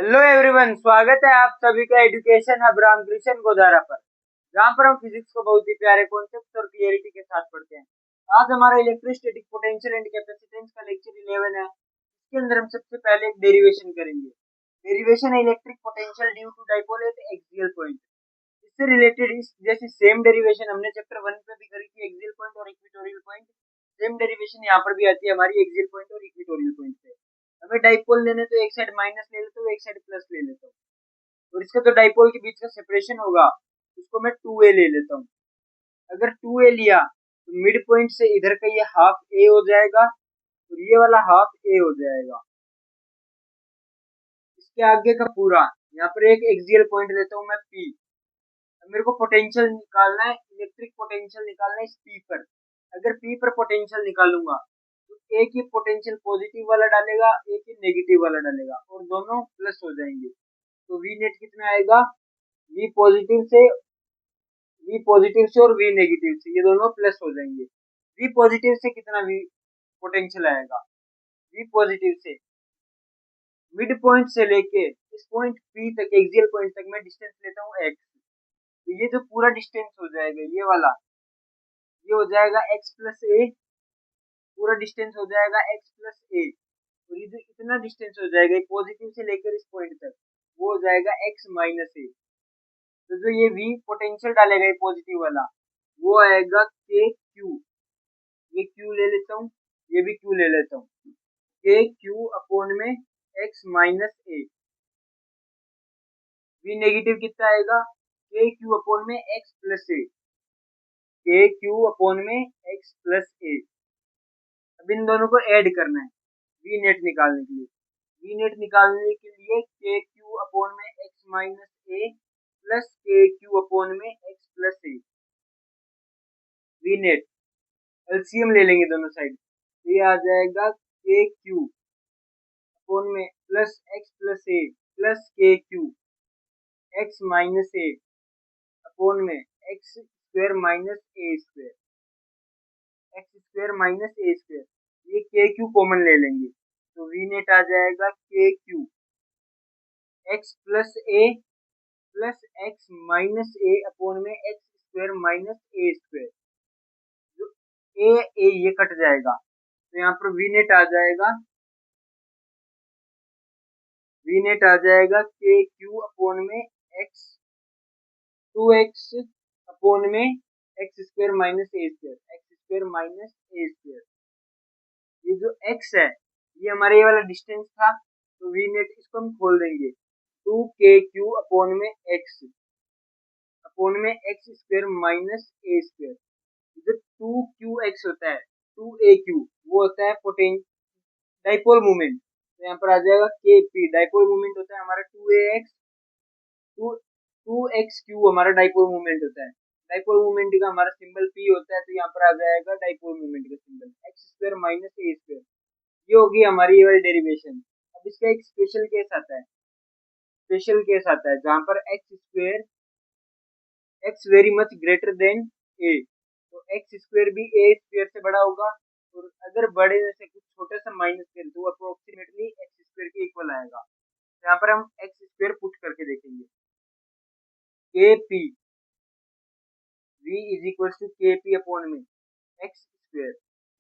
Hello everyone, स्वागत है आप सभी का एजुकेशन हब रामकृष्ण गोदारा पर, जहाँ पर हम फिजिक्स को बहुत ही प्यारे कॉन्सेप्ट और क्लियरिटी के साथ पढ़ते हैं। आज हमारा इलेक्ट्रोस्टैटिक पोटेंशियल एंड कैपेसिटेंस का लेक्चर 11 है। इसके अंदर हम सबसे पहले एक डेरिवेशन करेंगे। डेरिवेशन है electric potential due to dipole at axial point. इससे रिलेटेड इस जैसी सेम डेरिवेशन हमने चैप्टर 1 पे भी करी थी, एक्सियल पॉइंट और इक्वेटोरियल पॉइंट। सेम डेरिवेशन यहाँ पर भी आती है हमारी एक्सियल पॉइंट और इक्वेटोरियल पॉइंट पे। हमें डाइपोल लेने तो एक साइड माइनस ले लेता हूँ, एक साइड प्लस ले लेता हूँ, और इसका जो डाइपोल के बीच का सेपरेशन होगा उसको मैं 2a ले लेता हूँ। अगर 2a लिया तो मिड पॉइंट से इधर का ये हाफ a हो जाएगा और ये वाला हाफ a हो जाएगा। इसके आगे का पूरा यहाँ पर एक एक्सियल पॉइंट लेता हूँ मैं P। अब मेरे को पोटेंशियल निकालना है, इलेक्ट्रिक पोटेंशियल निकालना है इस P पर। अगर P पर पोटेंशियल निकालूंगा तो एक ही पोटेंशियल पॉजिटिव वाला डालेगा, एक ही नेगेटिव वाला डालेगा, और दोनों प्लस हो जाएंगे। तो V नेट कितना आएगा, V पॉजिटिव से और V नेगेटिव से ये दोनों प्लस हो जाएंगे। V पॉजिटिव से कितना V पोटेंशियल आएगा, V पॉजिटिव से मिड पॉइंट से लेके इस पॉइंट P तक, एक्सियल पॉइंट तक मैं डिस्टेंस लेता हूँ x। तो ये जो पूरा डिस्टेंस हो जाएगा ये वाला, ये हो जाएगा x प्लस ए। पूरा डिस्टेंस हो जाएगा x प्लस ए, और ये जो इतना डिस्टेंस हो जाएगा पॉजिटिव से लेकर इस पॉइंट तक, वो हो जाएगा x माइनस ए। तो जो ये V पोटेंशियल डालेगा ये पॉजिटिव वाला, वो आएगा के क्यू। ये क्यू ले लेता हूँ, ये भी क्यू ले लेता हूँ, के क्यू अपॉन में X minus A. V negative कितना आएगा, के क्यू अपॉन में X plus A, K Q upon में एक्स प्लस ए। अब इन दोनों को ऐड करना है वी नेट निकालने के लिए। वी नेट निकालने के लिए के क्यू अपॉन में एक्स माइनस ए प्लस के क्यू अपॉन में एक्स प्लस ए। वी नेट एलसीएम ले लेंगे दोनों साइड, ये आ जाएगा के क्यू अपॉन में प्लस एक्स प्लस ए प्लस के क्यू एक्स माइनस ए अपॉन में एक्स स्क्वायर माइनस ए स्क्वायर, एक्स स्क्वायर माइनस ए स्क्वायर। ये के क्यू कॉमन ले लेंगे तो वी नेट आ जाएगा के क्यू एक्स प्लस ए प्लस एक्स माइनस ए अपॉन में एक्स स्क्वायर माइनस ए स्क्वायर। जो ए ये कट जाएगा तो यहाँ पर वी नेट आ जाएगा के क्यू अपॉन में एक्स 2x अपॉन में एक्स स्क्वायर माइनस ए स्क्वायर, एक्स स्क्वायर माइनस ए स्क्वायर। ये जो x है ये हमारे ये वाला डिस्टेंस था, तो वी नेट इसको हम खोल देंगे 2k क्यू अपॉन में x स्क्वायर माइनस ए स्क्वायर। जो 2qx होता है, 2aq वो होता है पोटेंशियल डाइपोल मोमेंट। तो यहाँ पर आ जाएगा kp, डाइपोल मोमेंट होता है हमारा 2x क्यू हमारा डाइपोल मोमेंट होता है। डाइपोल मोमेंट का हमारा सिंबल p होता है, तो यहाँ पर आ जाएगा डाइपोल मोमेंट का सिंबल एक्स स्क्वायर माइनस ए स्क्वायर। ये होगी हमारी ये वाली डेरिवेशन। अब इसका एक स्पेशल केस आता है जहाँ पर x very much greater than a, तो एक्स स्क्वायर भी ए स्क्वायर से बड़ा होगा, और अगर बड़े में से कुछ छोटा सा माइनस करें तो अप्रोक्सीमेटली एक्स स्क्वायर के इक्वल आएगा। यहाँ पर हम एक्स स्क्वायर पुट करके देखेंगे, K P V is equal to K P upon में एक्स स्क्वायर।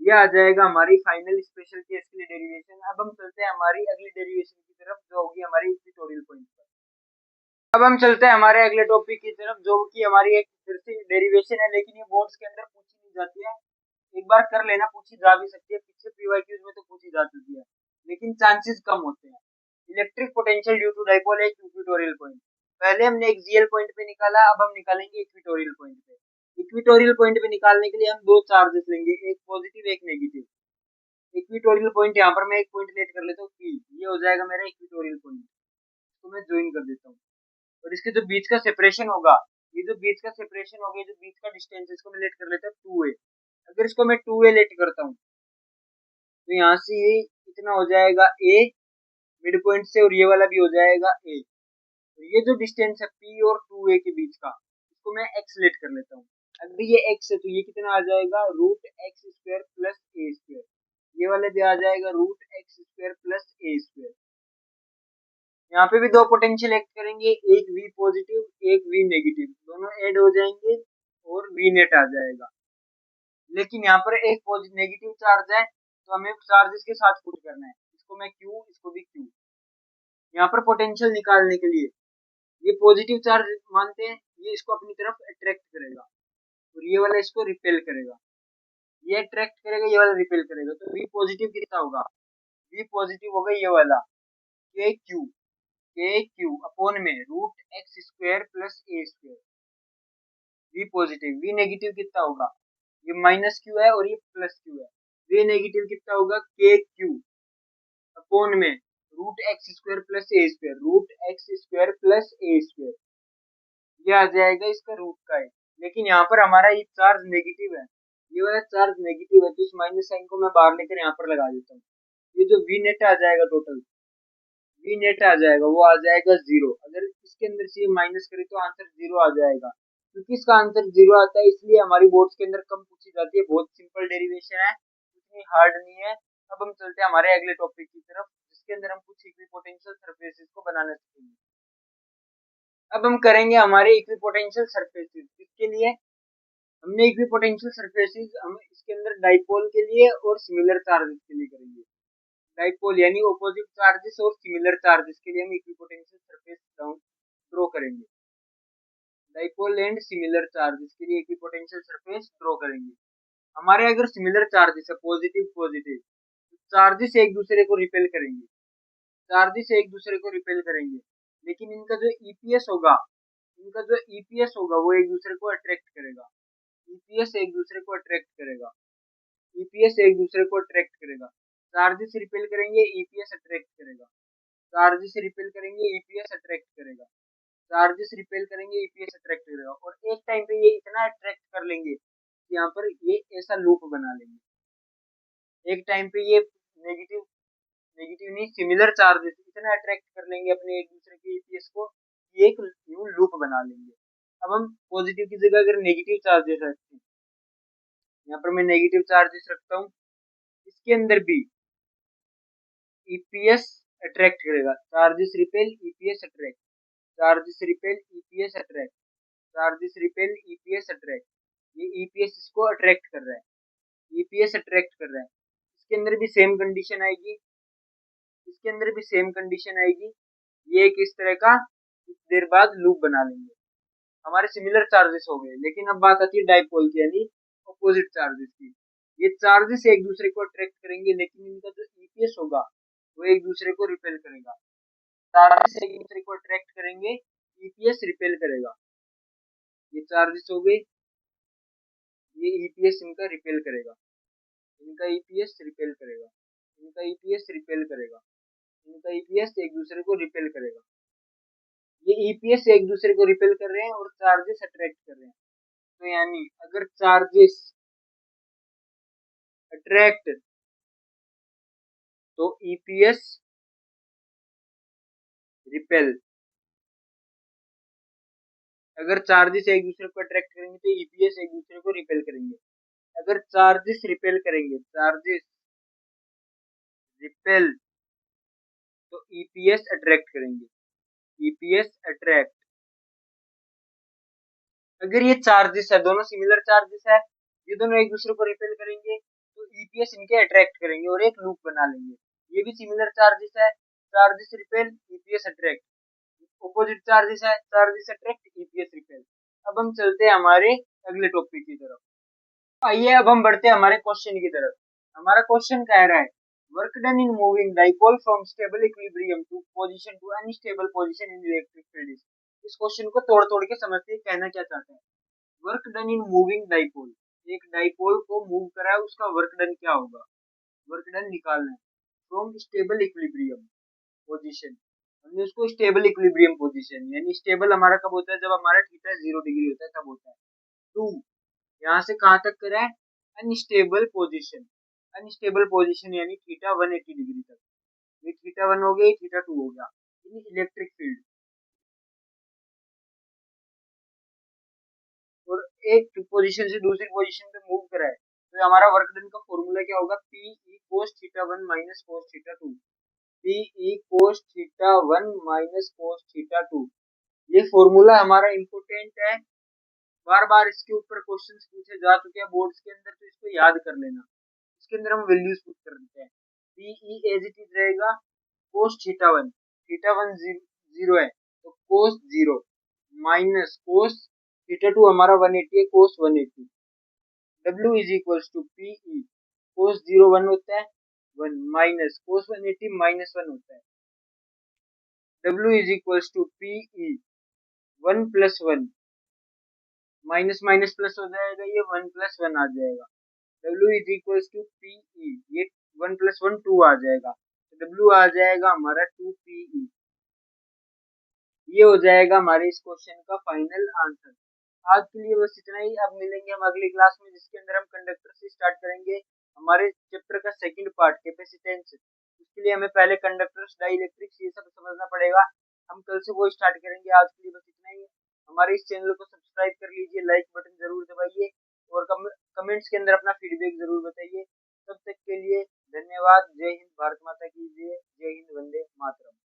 यह आ जाएगा हमारी फाइनल स्पेशल केस के लिए डेरिवेशन। अब हम चलते हैं हमारी अगली डेरिवेशन की तरफ, जो होगी हमारी इक्वेटोरियल पॉइंट पर। अब हम चलते हैं हमारे अगले टॉपिक की तरफ, जो कि हमारी एक फिर से डेरिवेशन है, लेकिन ये बोर्ड्स के अंदर पूछी नहीं जाती है। एक बार कर लेना, पूछी जा भी सकती है, पीछे पीवाईक्यूज में तो पूछी जा चुकी है, लेकिन चांसेस कम होते हैं। Electric potential due to dipole एक इक्वेटोरियल पॉइंट। पहले हमने एक्सियल पॉइंट पे निकाला, अब हम निकालेंगे इक्वेटोरियल पॉइंट पे। इक्वेटोरियल पॉइंट पे निकालने के लिए हम दो चार्जेस लेंगे, एक पॉजिटिव एक नेगेटिव। इक्वेटोरियल पॉइंट यहाँ पर मैं एक पॉइंट लेट कर लेता हूँ P, ये हो जाएगा मेरा इक्वेटोरियल पॉइंट। इसको मैं ज्वाइन कर देता हूँ, और इसके जो बीच का सेपरेशन होगा, ये जो बीच का सेपरेशन होगा, ये जो बीच का डिस्टेंस है, इसको मैं लेट कर लेता हूँ 2a। अगर इसको मैं 2a लेट करता हूँ तो यहाँ से ये इतना हो जाएगा a मिड पॉइंट से, और ये वाला भी हो जाएगा a। तो ये जो डिस्टेंस है P और 2a के बीच का, इसको मैं x लेट कर लेता हूँ। अगर ये x है तो ये कितना आ जाएगा, root x square plus a square. ये वाले भी आ जाएगा root x square plus a square. यहाँ पे भी दो पोटेंशियल एक्ट करेंगे, एक V पॉजिटिव एक V नेगेटिव, दोनों ऐड हो जाएंगे और V नेट आ जाएगा। लेकिन यहाँ पर एक नेगेटिव चार्ज है तो हमें चार्जेस के साथ पुट करना है, इसको मैं Q इसको भी Q। यहाँ पर पोटेंशियल निकालने के लिए ये पॉजिटिव चार्ज मानते हैं, ये इसको अपनी तरफ अट्रैक्ट करेगा और ये वाला इसको रिपेल करेगा, ये अट्रैक्ट करेगा ये वाला रिपेल करेगा। तो V पॉजिटिव कितना होगा, V पॉजिटिव होगा ये वाला के क्यू अपॉन में root x square plus a square. V positive, V negative कितना होगा, ये माइनस क्यू है और ये प्लस क्यू है, V नेगेटिव कितना होगा के क्यू अपॉन में root x square plus a square, root x square plus a square, ये आ जाएगा इसका रूट का है। लेकिन यहाँ पर हमारा ये चार्ज नेगेटिव है, ये वाला चार्ज नेगेटिव है, तो इस माइनस साइन को मैं बाहर लेकर यहाँ पर लगा देता हूँ। ये जो वी नेट आ जाएगा टोटल वी नेट आ जाएगा वो आ जाएगा 0। अगर इसके अंदर से ये माइनस करें तो आंसर 0 आ जाएगा। क्योंकि इसका आंसर 0 आता है इसलिए हमारी बोर्ड्स के अंदर कम पूछी जाती है, बहुत सिंपल डेरिवेशन है, इतनी हार्ड नहीं है। अब हम चलते हैं हमारे अगले टॉपिक की तरफ, जिसके अंदर हम कुछ इक्विपोटेंशियल सरफेसेस को बनाना सीखेंगे। अब हम करेंगे हमारे इक्विपोटेंशियल सरफेसेस, इसके लिए हमने इक्विपोटेंशियल सरफेसेस हम इसके अंदर डाइपोल के लिए और सिमिलर चार्जेस के लिए करेंगे। डाइपोल यानी ऑपोजिट चार्जेस और सिमिलर चार्जेस के लिए हम इक्विपोटेंशियल सरफेस ड्रॉ करेंगे। डाइपोल एंड सिमिलर चार्जेस के लिए इक्विपोटेंशियल सरफेस ड्रॉ करेंगे। हमारे अगर सिमिलर चार्जेस है पॉजिटिव पॉजिटिव, तो चार्जेस एक दूसरे को रिपेल करेंगे, चार्जेस एक दूसरे को रिपेल करेंगे, लेकिन इनका जो ईपीएस होगा वो एक दूसरे को अट्रैक्ट करेगा। ईपीएस एक दूसरे को अट्रैक्ट करेगा, ईपीएस एक दूसरे को अट्रैक्ट करेगा। चार्जेस रिपेल करेंगे ईपीएस अट्रैक्ट करेगा, चार्जेस रिपेल करेंगे ईपीएस अट्रैक्ट करेगा, चार्जेस रिपेल करेंगे ईपीएस अट्रैक्ट करेगा। और एक टाइम पे ये इतना अट्रैक्ट कर लेंगे कि यहाँ पर ये ऐसा लूप बना लेंगे। एक टाइम पे ये नेगेटिव नेगेटिव नहीं सिमिलर चार्जेस इतना अट्रैक्ट कर लेंगे अपने एक दूसरे के ईपीएस को, ये एक न्यू लूप बना लेंगे। अब हम पॉजिटिव की जगह अगर नेगेटिव चार्जेस रखते हैं, यहाँ पर मैं नेगेटिव चार्जेस रखता हूँ, इसके अंदर भी ईपीएस अट्रैक्ट करेगा, charges repel EPS attract, charges repel EPS attract, charges repel EPS attract, ये ईपीएस इसको अट्रैक्ट कर रहा है, ईपीएस अट्रैक्ट कर रहा है। इसके अंदर भी सेम कंडीशन आएगी, इसके अंदर भी सेम कंडीशन आएगी, ये एक इस तरह का कुछ देर बाद लूप बना लेंगे। हमारे सिमिलर चार्जेस हो गए, लेकिन अब बात आती है डाइपोल की यानी अपोजिट चार्जेस की। ये चार्जेस एक दूसरे को अट्रैक्ट करेंगे, लेकिन इनका जो ईपीएस होगा वो एक दूसरे को रिपेल करेगा। चार्जेस एक दूसरे को अट्रैक्ट करेंगे, ईपीएस रिपेल करेगा। ये चार्जेस हो गए, ये ईपीएस इनका रिपेल करेगा, इनका ईपीएस रिपेल करेगा, इनका ईपीएस रिपेल करेगा, इनका ईपीएस एक दूसरे को रिपेल करेगा। ये ईपीएस एक दूसरे को रिपेल कर रहे हैं और चार्जेस अट्रैक्ट कर रहे हैं। तो यानी अगर चार्जेस अट्रैक्ट तो ईपीएस रिपेल, अगर चार्जेस एक दूसरे को अट्रैक्ट करेंगे तो ईपीएस एक दूसरे को रिपेल करेंगे। अगर चार्जेस रिपेल करेंगे, चार्जेस रिपेल तो ईपीएस अट्रैक्ट करेंगे, ईपीएस अट्रैक्ट। अगर ये चार्जेस है दोनों सिमिलर चार्जेस है, ये दोनों एक दूसरे को रिपेल करेंगे तो ईपीएस इनके अट्रैक्ट करेंगे और एक लूप बना लेंगे। ये भी सिमिलर चार्जेस है, charges repel EPS attract, opposite charges है, चार्जेस अट्रैक्ट ईपीएस रिपेल। अब हम चलते हैं हमारे अगले टॉपिक की तरफ। आइए अब हम बढ़ते हैं हमारे क्वेश्चन की तरफ। हमारा क्वेश्चन कह रहा है work done in moving dipole from stable equilibrium to position to unstable position in electric field. इस क्वेश्चन को तोड़ तोड़ के समझते हैं कहना क्या चाहते हैं। Work done in moving dipole, एक डाइपोल को मूव करा है उसका वर्क डन क्या होगा, वर्क डन निकालना है फ्रॉम स्टेबल इक्विलिब्रियम पोजीशन। हमने उसको स्टेबल इक्विलिब्रियम पोजीशन यानी स्टेबल हमारा कब होता है जब हमारा थीटा 0 डिग्री होता है तब होता है। टू यहाँ से कहाँ तक करा है अनस्टेबल पोजीशन, अनस्टेबल पोजीशन यानी थीटा 180 डिग्री तक। ये थीटा 1 हो गया, थीटा 2 हो गया, इलेक्ट्रिक फील्ड। और एक पोजीशन से दूसरी पोजीशन पे मूव करा है तो हमारा वर्क डन का फॉर्मूला क्या होगा, P E cos theta 1 minus cos theta 2। PE cos theta 1 minus cos theta 2। ये फॉर्मूला हमारा इम्पोर्टेंट है, बार बार इसके ऊपर क्वेश्चंस पूछे जा चुके हैं बोर्ड्स के अंदर, तो इसको याद कर लेना। इसके अंदर हम वैल्यूज पुट कर देते हैं। PE एज इट इज रहेगा cos थीटा 1, थीटा 1 जीरो है तो cos 0 माइनस cos थीटा 2 हमारा 180 है, cos 180। W is equals to PE cos 0 1 होता है 1 माइनस cos 180 माइनस 1 होता है। W is equals to PE 1 plus 1 minus minus plus हो जाएगा, ये 1 प्लस 1 आ जाएगा। W is equals to PE, ये 1 प्लस 1 2 आ जाएगा, तो W आ जाएगा हमारा 2PE। ये हो जाएगा हमारे इस क्वेश्चन का फाइनल आंसर। आज के लिए बस इतना ही। अब मिलेंगे हम अगली क्लास में, जिसके अंदर हम कंडक्टर से स्टार्ट करेंगे हमारे चैप्टर का सेकंड पार्ट कैपेसिटेंस। उसके लिए हमें पहले कंडक्टर्स, डाइलेक्ट्रिक्स, ये सब समझना पड़ेगा। हम कल से वो स्टार्ट करेंगे। आज के लिए बस इतना ही। हमारे इस चैनल को सब्सक्राइब कर लीजिए, लाइक बटन जरूर दबाइए और कमेंट्स के अंदर अपना फीडबैक जरूर बताइए। तब तक के लिए धन्यवाद। जय हिंद, भारत माता की जय। जय हिंद, वंदे मातरम।